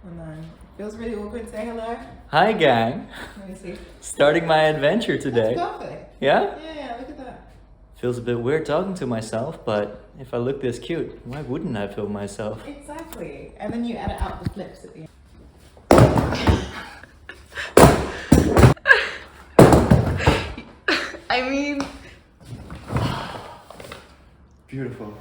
And then it feels really awkward to say hello. Hi, gang. Let me see. Starting my adventure today. That's perfect. Yeah? Yeah, look at that. Feels a bit weird talking to myself, but if I look this cute, why wouldn't I film myself? Exactly. And then you edit out the flips at the end. I mean... Beautiful.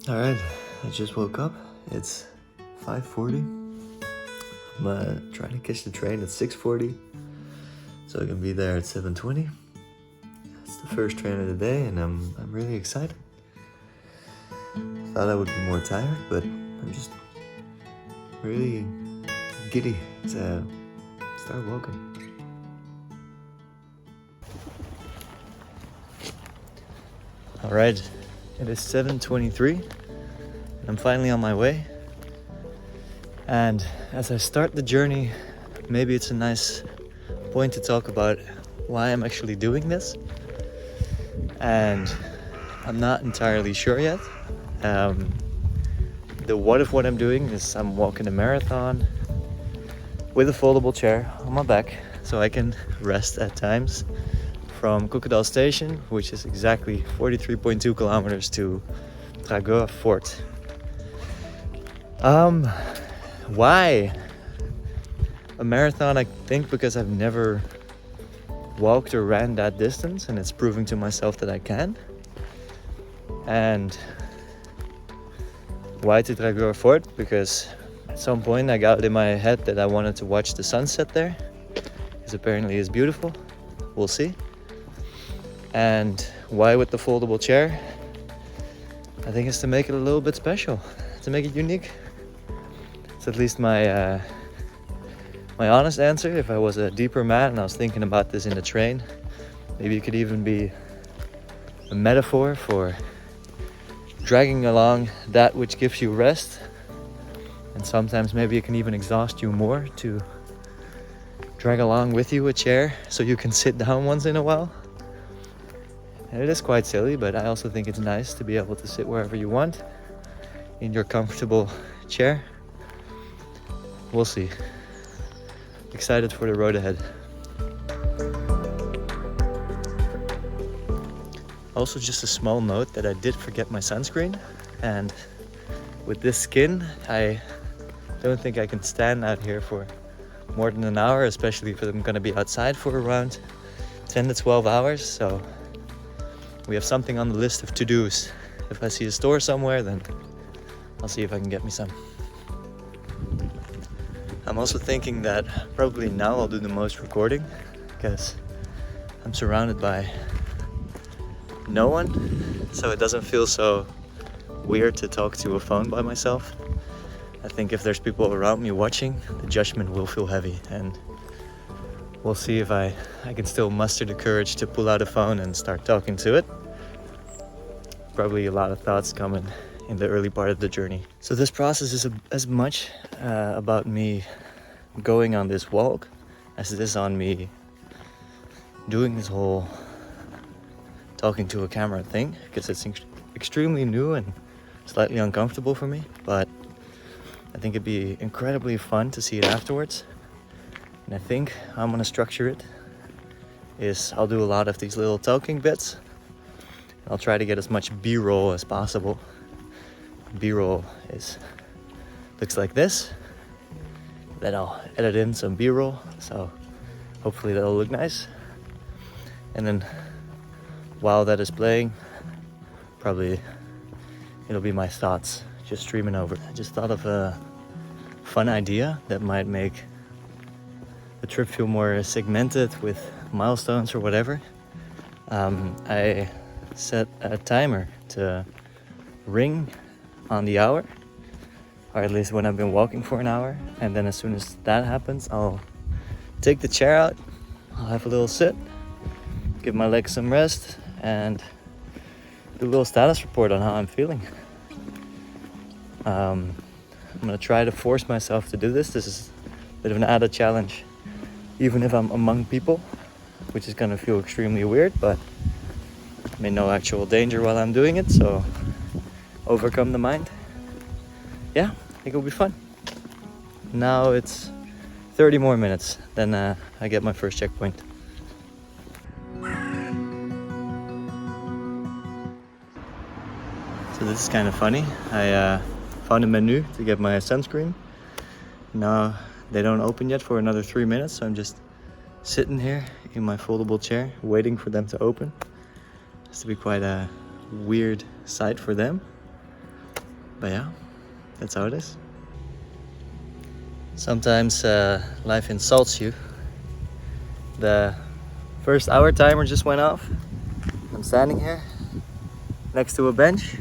Alright, I just woke up. It's 5:40. I'm trying to catch the train at 6:40, so I can be there at 7:20. It's the first train of the day, and I'm really excited. Thought I would be more tired, but I'm just really giddy to start walking. Alright, it is 7:23, and I'm finally on my way. And as I start the journey, maybe it's a nice point to talk about why I'm actually doing this. And I'm not entirely sure yet. The what of what I'm doing is I'm walking a marathon with a foldable chair on my back, so I can rest at times from Kokkedal Station, which is exactly 43.2 kilometers to Dragør Fort. Why a marathon? I think because I've never walked or ran that distance, and it's proving to myself that I can. And why to Dragør Fort? Because at some point I got it in my head that I wanted to watch the sunset there, because apparently it's beautiful. We'll see. And why with the foldable chair? I think it's to make it a little bit special, to make it unique. It's at least my my honest answer. If I was a deeper man and I was thinking about this in the train, maybe it could even be a metaphor for dragging along that which gives you rest, and sometimes maybe it can even exhaust you more to drag along with you a chair so you can sit down once in a while. And it is quite silly, but I also think it's nice to be able to sit wherever you want in your comfortable chair. We'll see. Excited for the road ahead. Also, just a small note that I did forget my sunscreen, and with this skin I don't think I can stand out here for more than an hour, especially if I'm gonna be outside for around 10 to 12 hours. So we have something on the list of to-dos. If I see a store somewhere, then I'll see if I can get me some. I'm also thinking that probably now I'll do the most recording, because I'm surrounded by no one, so it doesn't feel so weird to talk to a phone by myself. I think if there's people around me watching, the judgment will feel heavy, and we'll see if I can still muster the courage to pull out a phone and start talking to it. Probably a lot of thoughts coming in the early part of the journey. So this process is as much about me going on this walk as it is on me doing this whole talking to a camera thing, because it's extremely new and slightly uncomfortable for me, but I think it'd be incredibly fun to see it afterwards. And I think how I'm gonna structure it is I'll do a lot of these little talking bits. I'll try to get as much B-roll as possible. B-roll looks like this. Then I'll edit in some B-roll, so hopefully that'll look nice. And then while that is playing, probably it'll be my thoughts just streaming over. I just thought of a fun idea that might make the trip feel more segmented with milestones or whatever. I set a timer to ring on the hour, or at least when I've been walking for an hour, and then as soon as that happens, I'll take the chair out, I'll have a little sit, give my legs some rest, and do a little status report on how I'm feeling. I'm gonna try to force myself to do this. This is a bit of an added challenge, even if I'm among people. which is gonna feel extremely weird, but I'm in no actual danger while I'm doing it, so overcome the mind. Yeah, I think it'll be fun. Now it's 30 more minutes, then I get my first checkpoint. So this is kind of funny. I found a menu to get my sunscreen. Now they don't open yet for another 3 minutes, so I'm just sitting here in my foldable chair waiting for them to open. It's to be quite a weird sight for them, but yeah, that's how it is. Sometimes life insults you. The first hour timer just went off. I'm standing here next to a bench,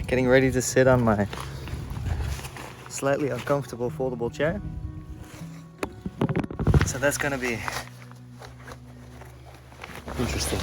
getting ready to sit on my slightly uncomfortable foldable chair. So that's gonna be interesting.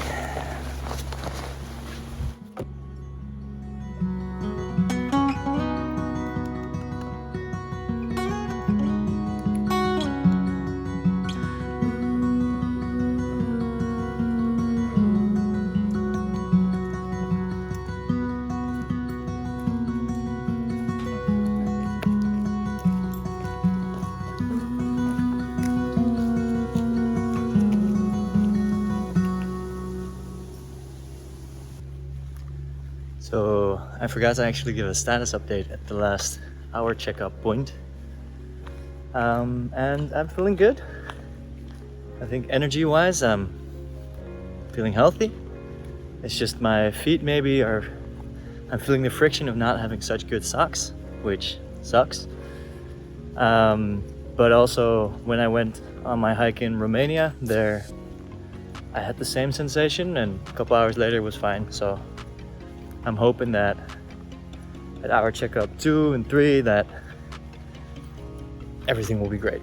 So I forgot to actually give a status update at the last hour checkup point. And I'm feeling good. I think energy-wise, I'm feeling healthy. It's just my feet maybe are, I'm feeling the friction of not having such good socks, which sucks. But also when I went on my hike in Romania, there I had the same sensation, and a couple hours later it was fine. So I'm hoping that at our checkup 2 and 3 that everything will be great.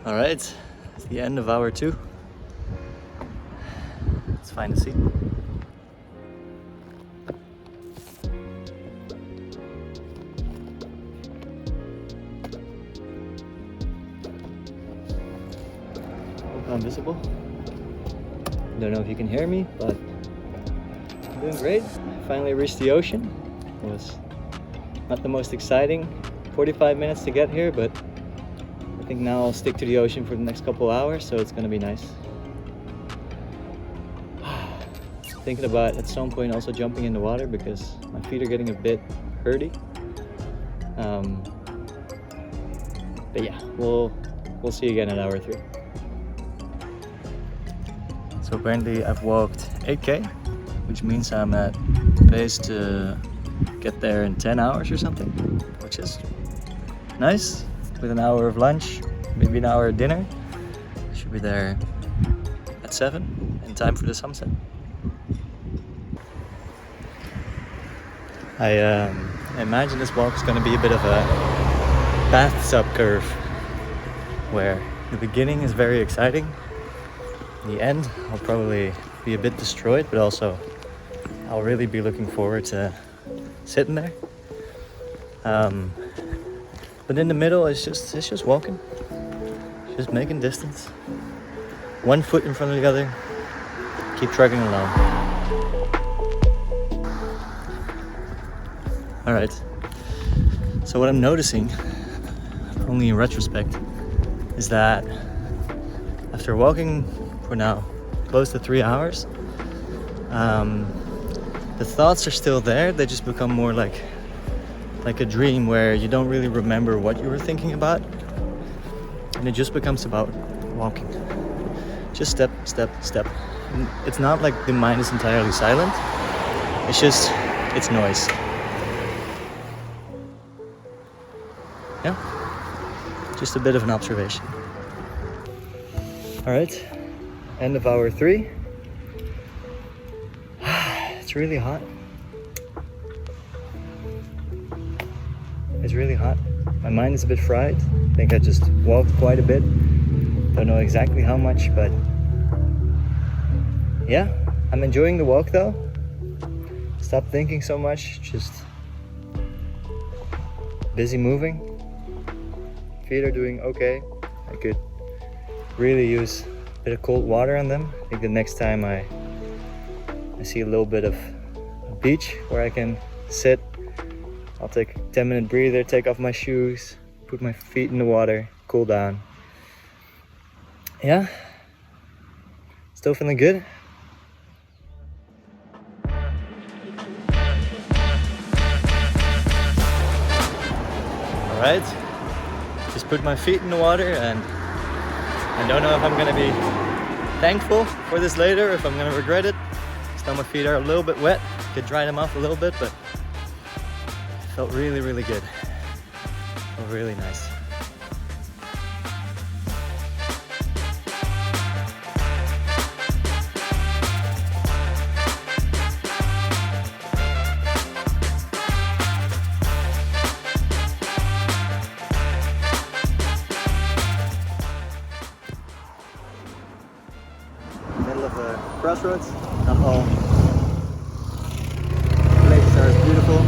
All right, it's the end of hour 2. It's fine to see. Hope I'm visible. Don't know if you can hear me, but I'm doing great. I finally reached the ocean. It was not the most exciting 45 minutes to get here, but I think now I'll stick to the ocean for the next couple hours, so it's gonna be nice. Thinking about at some point also jumping in the water because my feet are getting a bit hurty. But yeah, we'll see again at hour 3. So apparently I've walked 8K, which means I'm at pace to get there in 10 hours or something, which is nice. With an hour of lunch, maybe an hour of dinner. Should be there at 7 in time for the sunset. I imagine this walk is going to be a bit of a bathtub curve, where the beginning is very exciting. In the end, I'll probably be a bit destroyed, but also I'll really be looking forward to sitting there. But in the middle, it's just walking, just making distance. One foot in front of the other, keep trucking along. All right, so what I'm noticing, only in retrospect, is that after walking for now close to 3 hours, the thoughts are still there, they just become more like a dream where you don't really remember what you were thinking about, and it just becomes about walking, just step, step, step. And it's not like the mind is entirely silent, it's noise. Yeah, just a bit of an observation. All right, end of hour 3. It's really hot. It's really hot. My mind is a bit fried. I think I just walked quite a bit. Don't know exactly how much, but yeah, I'm enjoying the walk though. Stop thinking so much, just busy moving. Feet are doing okay. I could really use a bit of cold water on them. I think the next time I see a little bit of a beach where I can sit, I'll take a 10-minute breather, take off my shoes, put my feet in the water, cool down. Yeah, still feeling good. All right, just put my feet in the water, and I don't know if I'm gonna be thankful for this later, if I'm gonna regret it. Now my feet are a little bit wet, could dry them off a little bit, but it felt really, really good. Felt really nice. Middle of a crossroads, not all places are as beautiful,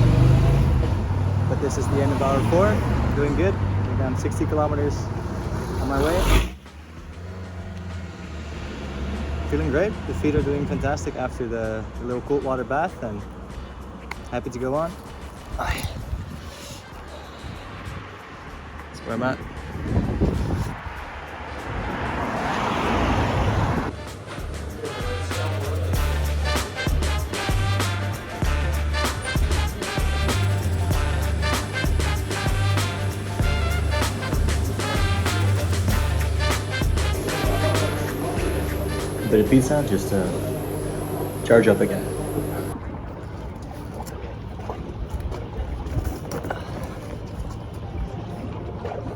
but this is the end of hour 4. Doing good. We're down 60 kilometers on my way. Feeling great. The feet are doing fantastic after the little cold water bath, and happy to go on. That's where I'm at. A bit of pizza, just to charge up again.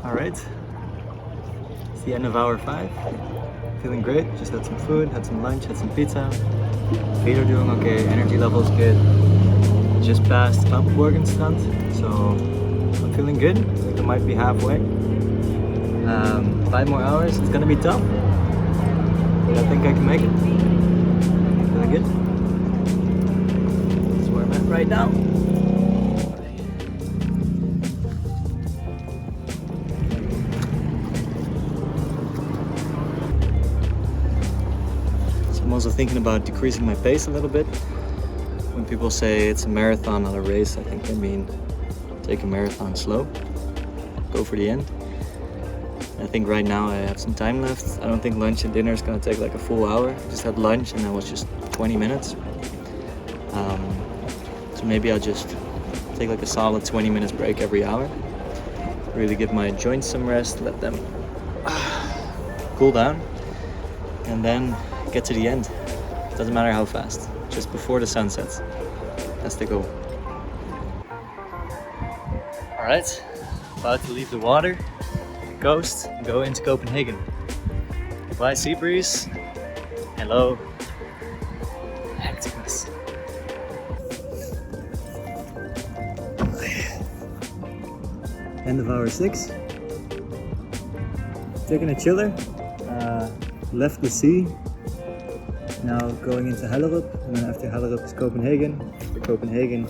All right, it's the end of hour 5. Feeling great, just had some food, had some lunch, had some pizza. Feet are doing okay, energy level's good. Just passed Morgenstrand, so I'm feeling good. I think I might be halfway. 5 more hours, it's gonna be tough. But I think I can make it. Feeling good. That's where I'm at right now. So I'm also thinking about decreasing my pace a little bit. When people say it's a marathon, not a race, I think they mean take a marathon slow. Go for the end. I think right now I have some time left. I don't think lunch and dinner is gonna take like a full hour. I just had lunch and that was just 20 minutes. So maybe I'll just take like a solid 20 minutes break every hour. Really give my joints some rest, let them cool down, and then get to the end. Doesn't matter how fast, just before the sun sets. That's the goal. All right, about to leave the water. Coast and go into Copenhagen. Goodbye sea breeze. Hello hecticness. End of hour 6. Taking a chiller. Left the sea. Now going into Hellerup, and then after Hellerup is Copenhagen. After Copenhagen,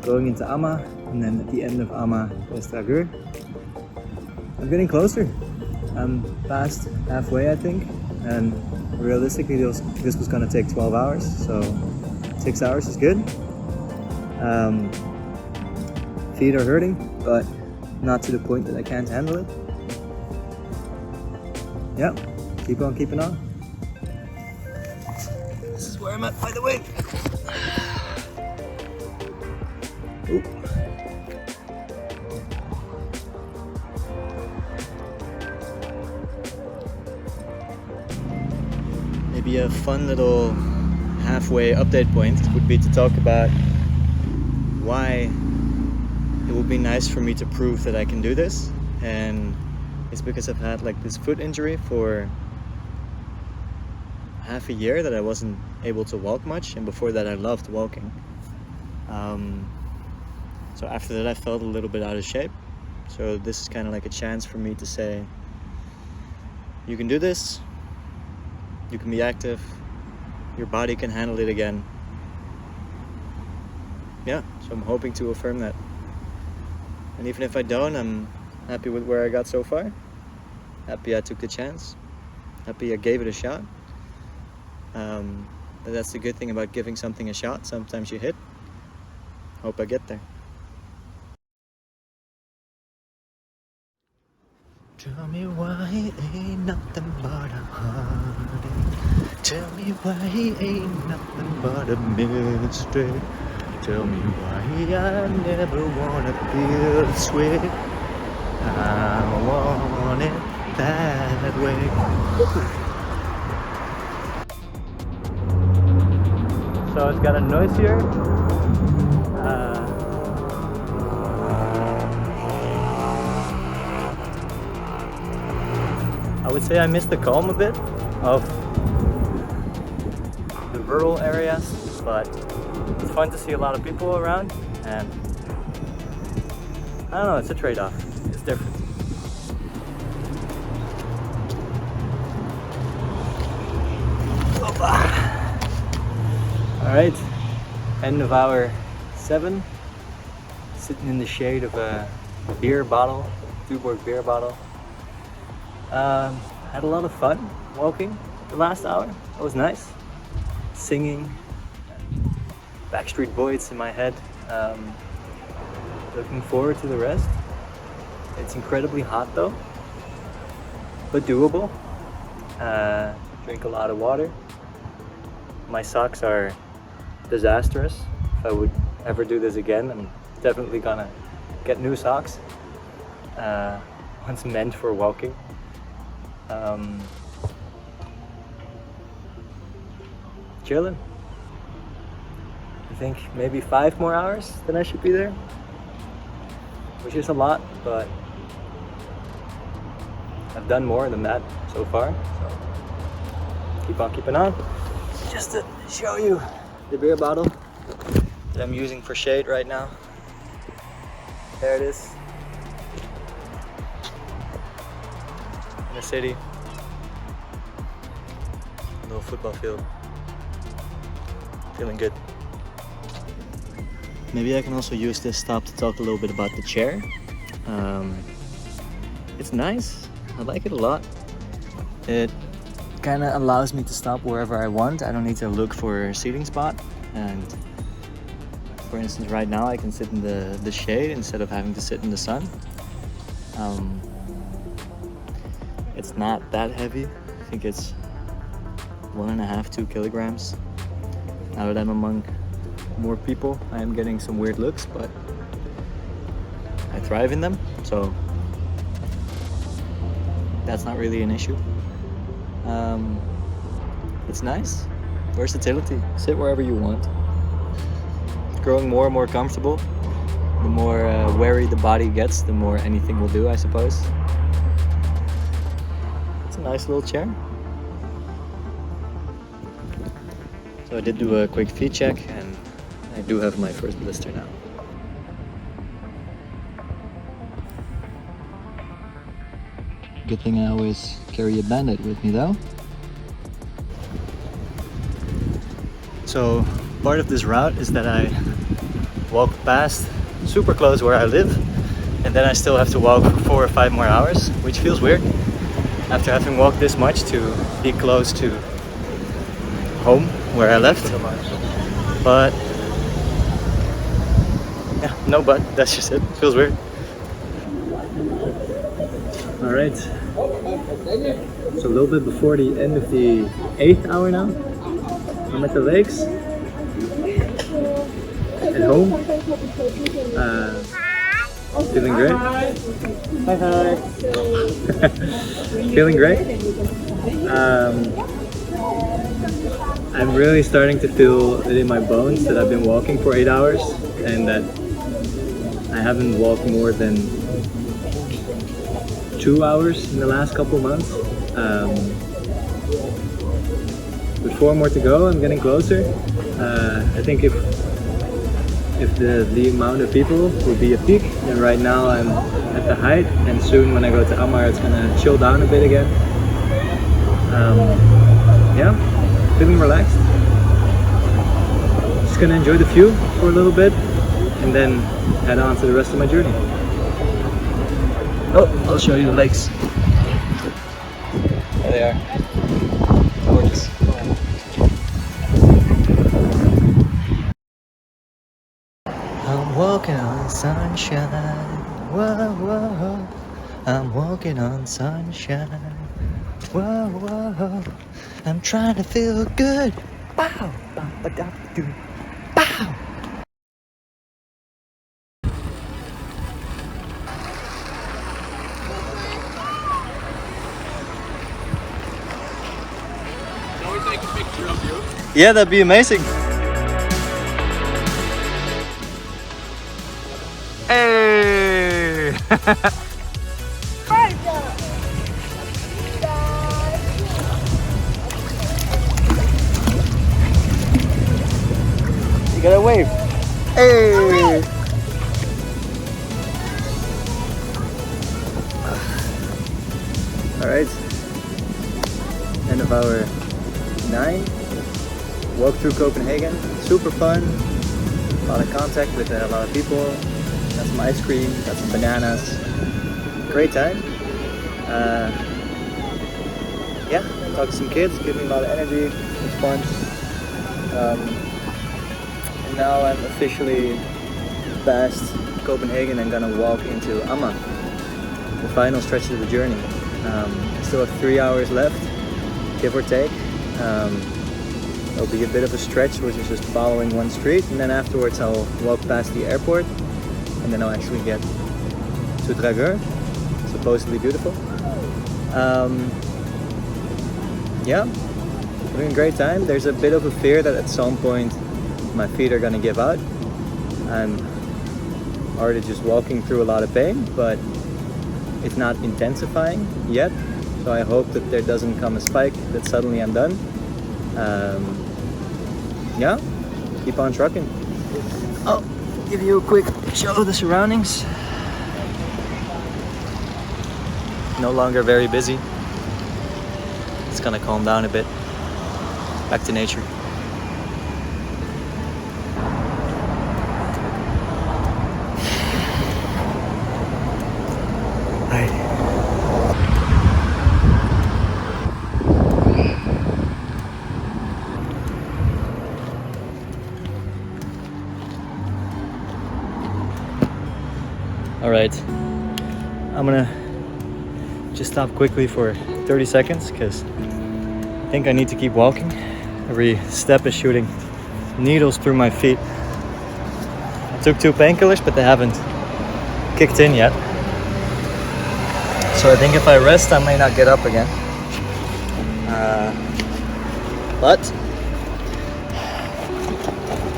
going into Amma, and then at the end of Amma is Dragur. I'm getting closer. I'm past halfway, I think, and realistically this was gonna take 12 hours, so 6 hours is good. Feet are hurting, but not to the point that I can't handle it. Yeah, keep on keeping on. This is where I'm at, by the way. Ooh. Maybe a fun little halfway update point would be to talk about why it will would be nice for me to prove that I can do this, and it's because I've had like this foot injury for half a year that I wasn't able to walk much, and before that I loved walking. So after that I felt a little bit out of shape, so this is kind of like a chance for me to say, you can do this, you can be active, your body can handle it again. Yeah, so I'm hoping to affirm that. And even if I don't, I'm happy with where I got so far. Happy I took the chance. Happy I gave it a shot. But that's the good thing about giving something a shot. Sometimes you hit. Hope I get there. Tell me why he ain't nothing but a heartache. Tell me why he ain't nothing but a mystery. Tell me why I never wanna feel this way. I want it that way. So it's got a noise here. I would say I missed the calm a bit of the rural areas, but it's fun to see a lot of people around, and I don't know, it's a trade-off. It's different. Alright, end of hour 7, sitting in the shade of a beer bottle, Tuborg beer bottle. Had a lot of fun walking the last hour. It was nice. Singing Backstreet Boys in my head. Looking forward to the rest. It's incredibly hot though, but doable. Drink a lot of water. My socks are disastrous. If I would ever do this again, I'm definitely gonna get new socks. One's meant for walking. Chilling. I think maybe 5 more hours, then I should be there, which is a lot, but I've done more than that so far, so keep on keeping on. Just to show you the beer bottle that I'm using for shade right now. There it is. In the city. Little football field. Feeling good. Maybe I can also use this stop to talk a little bit about the chair. It's nice. I like it a lot. It kind of allows me to stop wherever I want. I don't need to look for a seating spot. And for instance, right now I can sit in the shade instead of having to sit in the sun. It's not that heavy. I think it's 1.5–2 kilograms. Now that I'm among more people, I am getting some weird looks, but I thrive in them, so that's not really an issue. It's nice. Versatility. Sit wherever you want. Growing more and more comfortable. The more wary the body gets, the more anything will do, I suppose. It's a nice little chair. So I did do a quick feet check, and I do have my first blister now. Good thing I always carry a Band-Aid with me though. So part of this route is that I walk past super close where I live, and then I still have to walk 4 or 5 more hours, which feels weird after having walked this much to be close to home where I left. But yeah, no, but that's just it. Feels weird. All right, so a little bit before the end of the 8th hour now. I'm at the lakes at home. Feeling great. Hi. Feeling great. I'm really starting to feel it in my bones that I've been walking for 8 hours and that I haven't walked more than 2 hours in the last couple months. With 4 more to go, I'm getting closer. I think if the amount of people will be a peak, then right now I'm at the height, and soon when I go to Amar it's gonna chill down a bit again. Yeah, feeling relaxed. Just gonna enjoy the view for a little bit and then head on to the rest of my journey. Oh, I'll show you the lakes. There they are. Gorgeous. I'm walking on sunshine. Whoa, whoa. I'm walking on sunshine. Whoa, whoa. I'm trying to feel good. Bow, bow, ba, da, doo. Bow. Can we take a picture of you? Yeah, that'd be amazing. Hey! You gotta wave. Hey! Alright. End of hour 9. Walk through Copenhagen. Super fun. A lot of contact with a lot of people. Got some ice cream, got some bananas. Great time. Yeah, talked to some kids, gave me a lot of energy. It was fun. And now I'm officially past Copenhagen and gonna walk into Amma, the final stretch of the journey. Still have 3 hours left, give or take. It'll be a bit of a stretch, which is just following one street, and then afterwards I'll walk past the airport, and then I'll actually get to Dragør, supposedly beautiful. Yeah, having a great time. There's a bit of a fear that at some point my feet are gonna give out. I'm already just walking through a lot of pain, but it's not intensifying yet. So I hope that there doesn't come a spike that suddenly I'm done. Yeah, keep on trucking. I'll give you a quick show of the surroundings. No longer very busy. It's gonna calm down a bit. Back to nature. Alright, I'm gonna just stop quickly for 30 seconds because I think I need to keep walking. Every step is shooting needles through my feet. I took 2 painkillers, but they haven't kicked in yet. So I think if I rest, I may not get up again. But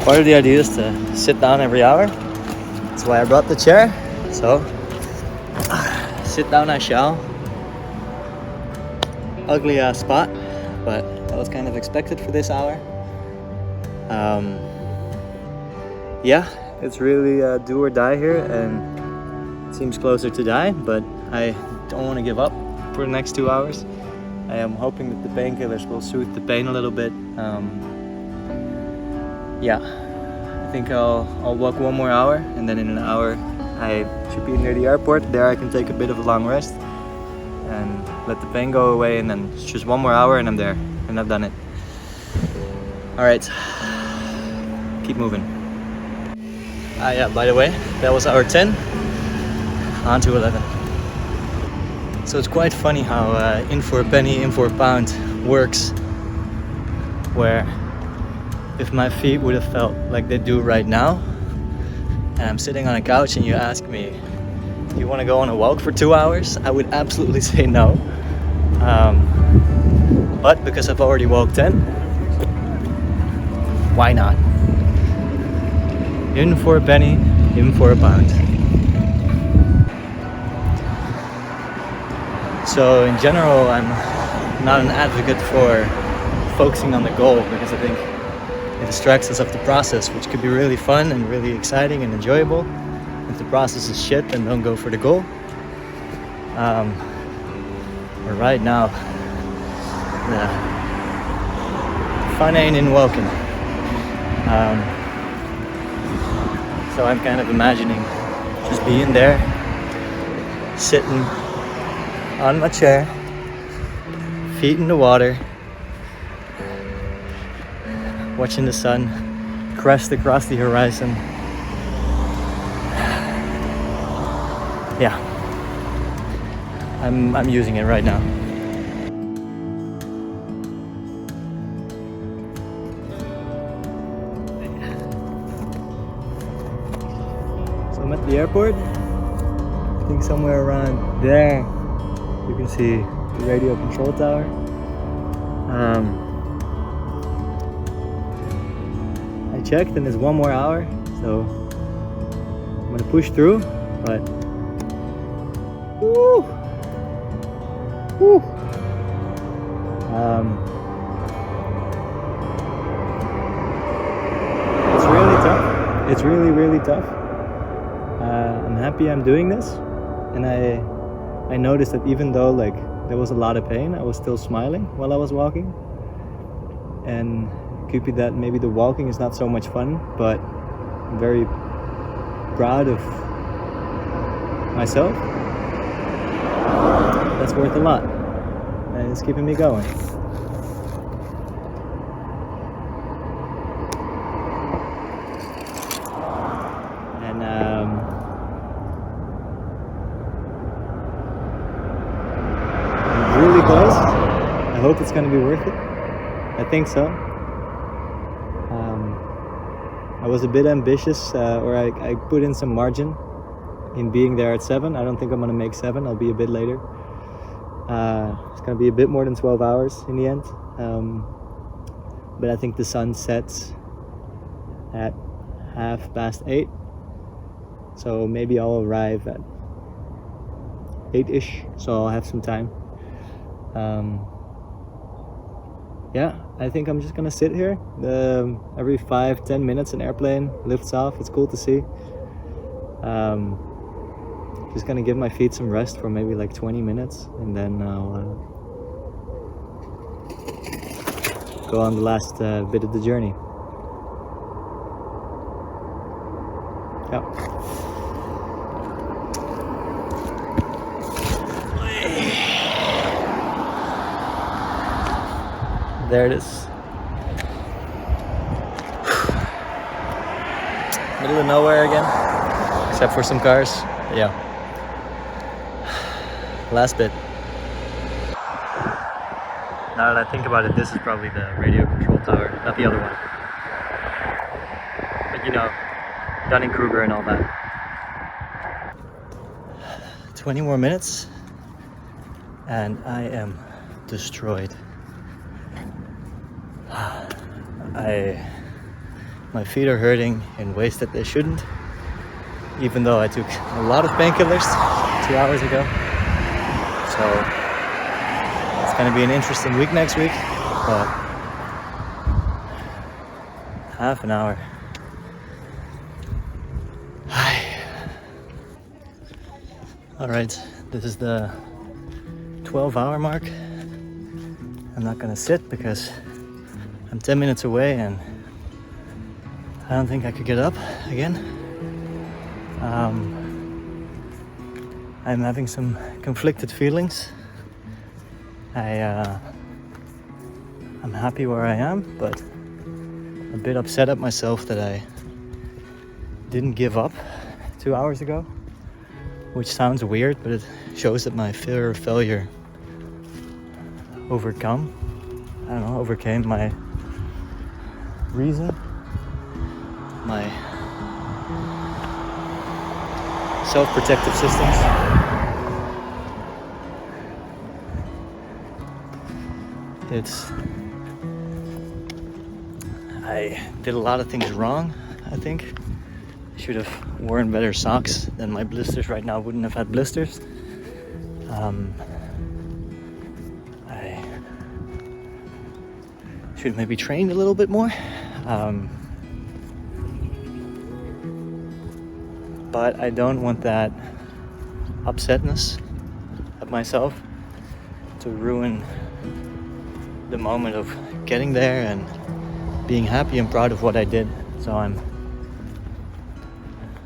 part of the idea is to sit down every hour. That's why I brought the chair. So, sit down I shall. Ugly ass spot, but that was kind of expected for this hour. Yeah, it's really do or die here, and it seems closer to die, but I don't want to give up for the next 2 hours. I am hoping that the painkillers will soothe the pain a little bit. Yeah, I think I'll walk 1 more hour, and then in an hour I should be near the airport. There I can take a bit of a long rest and let the pain go away, and then it's just 1 more hour and I'm there and I've done it. Alright, keep moving. Yeah, by the way, that was hour 10, on to 11. So it's quite funny how in for a penny, in for a pound works, where if my feet would have felt like they do right now, and I'm sitting on a couch and you ask me, do you want to go on a walk for 2 hours? I would absolutely say no. But because I've already walked 10, why not? In for a penny, in for a pound. So in general, I'm not an advocate for focusing on the goal, because I think it distracts us of the process, which could be really fun and really exciting and enjoyable. If the process is shit, then don't go for the goal. But right now, the fun ain't in walking. So I'm kind of imagining just being there, sitting on my chair, feet in the water, watching the sun crest across the horizon. Yeah, I'm using it right now. So I'm at the airport. I think somewhere around there you can see the radio control tower. I checked and it's 1 more hour, so I'm gonna push through, but woo, woo. It's really tough. It's really tough. I'm happy I'm doing this, and I noticed that even though like there was a lot of pain, I was still smiling while I was walking. And it could be that maybe the walking is not so much fun, but I'm very proud of myself. That's worth a lot, and it's keeping me going. And I'm really close. I hope it's going to be worth it. I think so. I was a bit ambitious, or I put in some margin in being there at 7. I don't think I'm gonna make 7. I'll be a bit later. It's gonna be a bit more than 12 hours in the end. But I think the sun sets at 8:30. So maybe I'll arrive at 8-ish, so I'll have some time. Yeah, I think I'm just gonna sit here. Every 5-10 minutes an airplane lifts off. It's cool to see. Just gonna give my feet some rest for maybe like 20 minutes, and then I'll go on the last bit of the journey. Yeah. There it is. Middle of nowhere again, except for some cars. But yeah. Last bit. Now that I think about it, this is probably the radio control tower, not the other one. But you know, Dunning-Kruger and all that. 20 more minutes, and I am destroyed. My feet are hurting in ways that they shouldn't, even though I took a lot of painkillers 2 hours ago. So it's gonna be an interesting week next week, but half an hour. All right, this is the 12-hour mark. I'm not gonna sit because I'm 10 minutes away and I don't think I could get up again. I'm having some conflicted feelings. I'm happy where I am, but a bit upset at myself that I didn't give up 2 hours ago, which sounds weird, but it shows that my fear of failure overcame my reason, my self-protective systems. I did a lot of things wrong, I think. I should have worn better socks, then my blisters right now wouldn't have had blisters. Should maybe train a little bit more. But I don't want that upsetness of myself to ruin the moment of getting there and being happy and proud of what I did. So I'm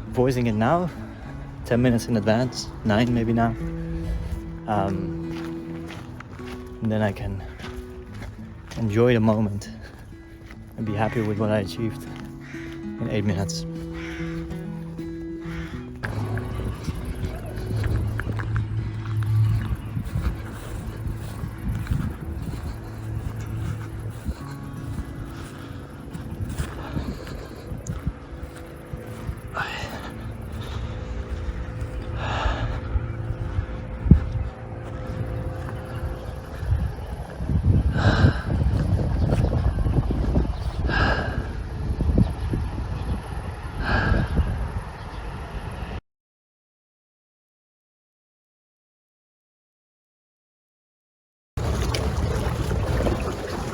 voicing it now, 10 minutes in advance, 9 maybe now. And then I can enjoy the moment and be happy with what I achieved in 8 minutes.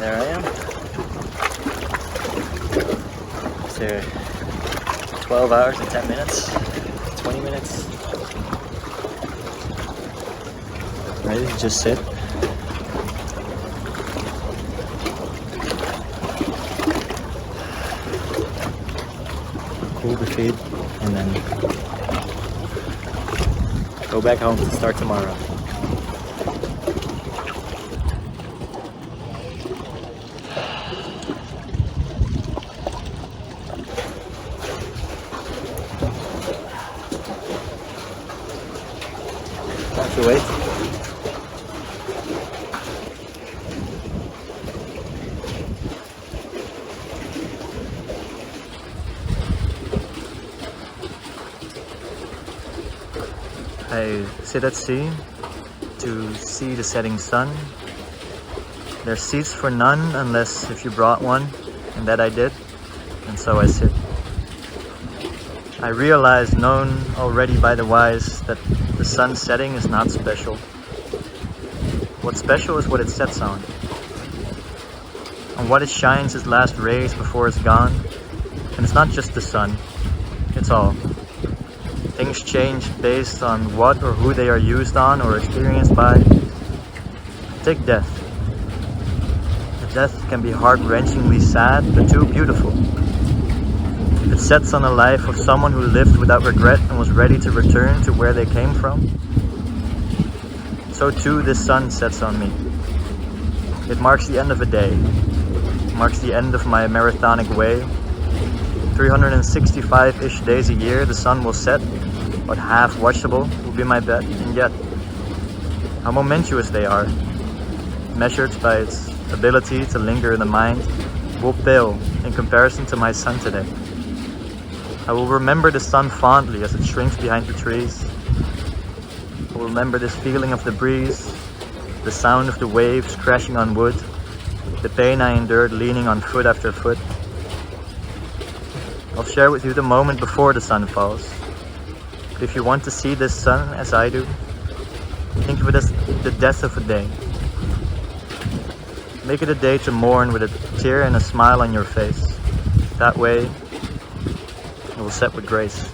There I am. After 12 hours and 10 minutes, 20 minutes. Ready to just sit. Cool the feet and then go back home to start tomorrow. Have to wait. I sit at sea to see the setting sun. There's seats for none unless if you brought one, and that I did, and so I sit. I realized, known already by the wise, that the sun setting is not special. What's special is what it sets on. On what it shines its last rays before it's gone. And it's not just the sun, it's all. Things change based on what or who they are used on or experienced by. Take death. The death can be heart-wrenchingly sad, but too beautiful. It sets on the life of someone who lived without regret and was ready to return to where they came from. So too this sun sets on me. It marks the end of a day. It marks the end of my marathonic way. 365-ish days a year the sun will set, but half watchable will be my bet, and yet how momentous they are, measured by its ability to linger in the mind, will pale in comparison to my sun today. I will remember the sun fondly as it shrinks behind the trees. I will remember this feeling of the breeze, the sound of the waves crashing on wood, the pain I endured leaning on foot after foot. I'll share with you the moment before the sun falls. But if you want to see this sun as I do, think of it as the death of a day. Make it a day to mourn with a tear and a smile on your face. That way, it will set with grace.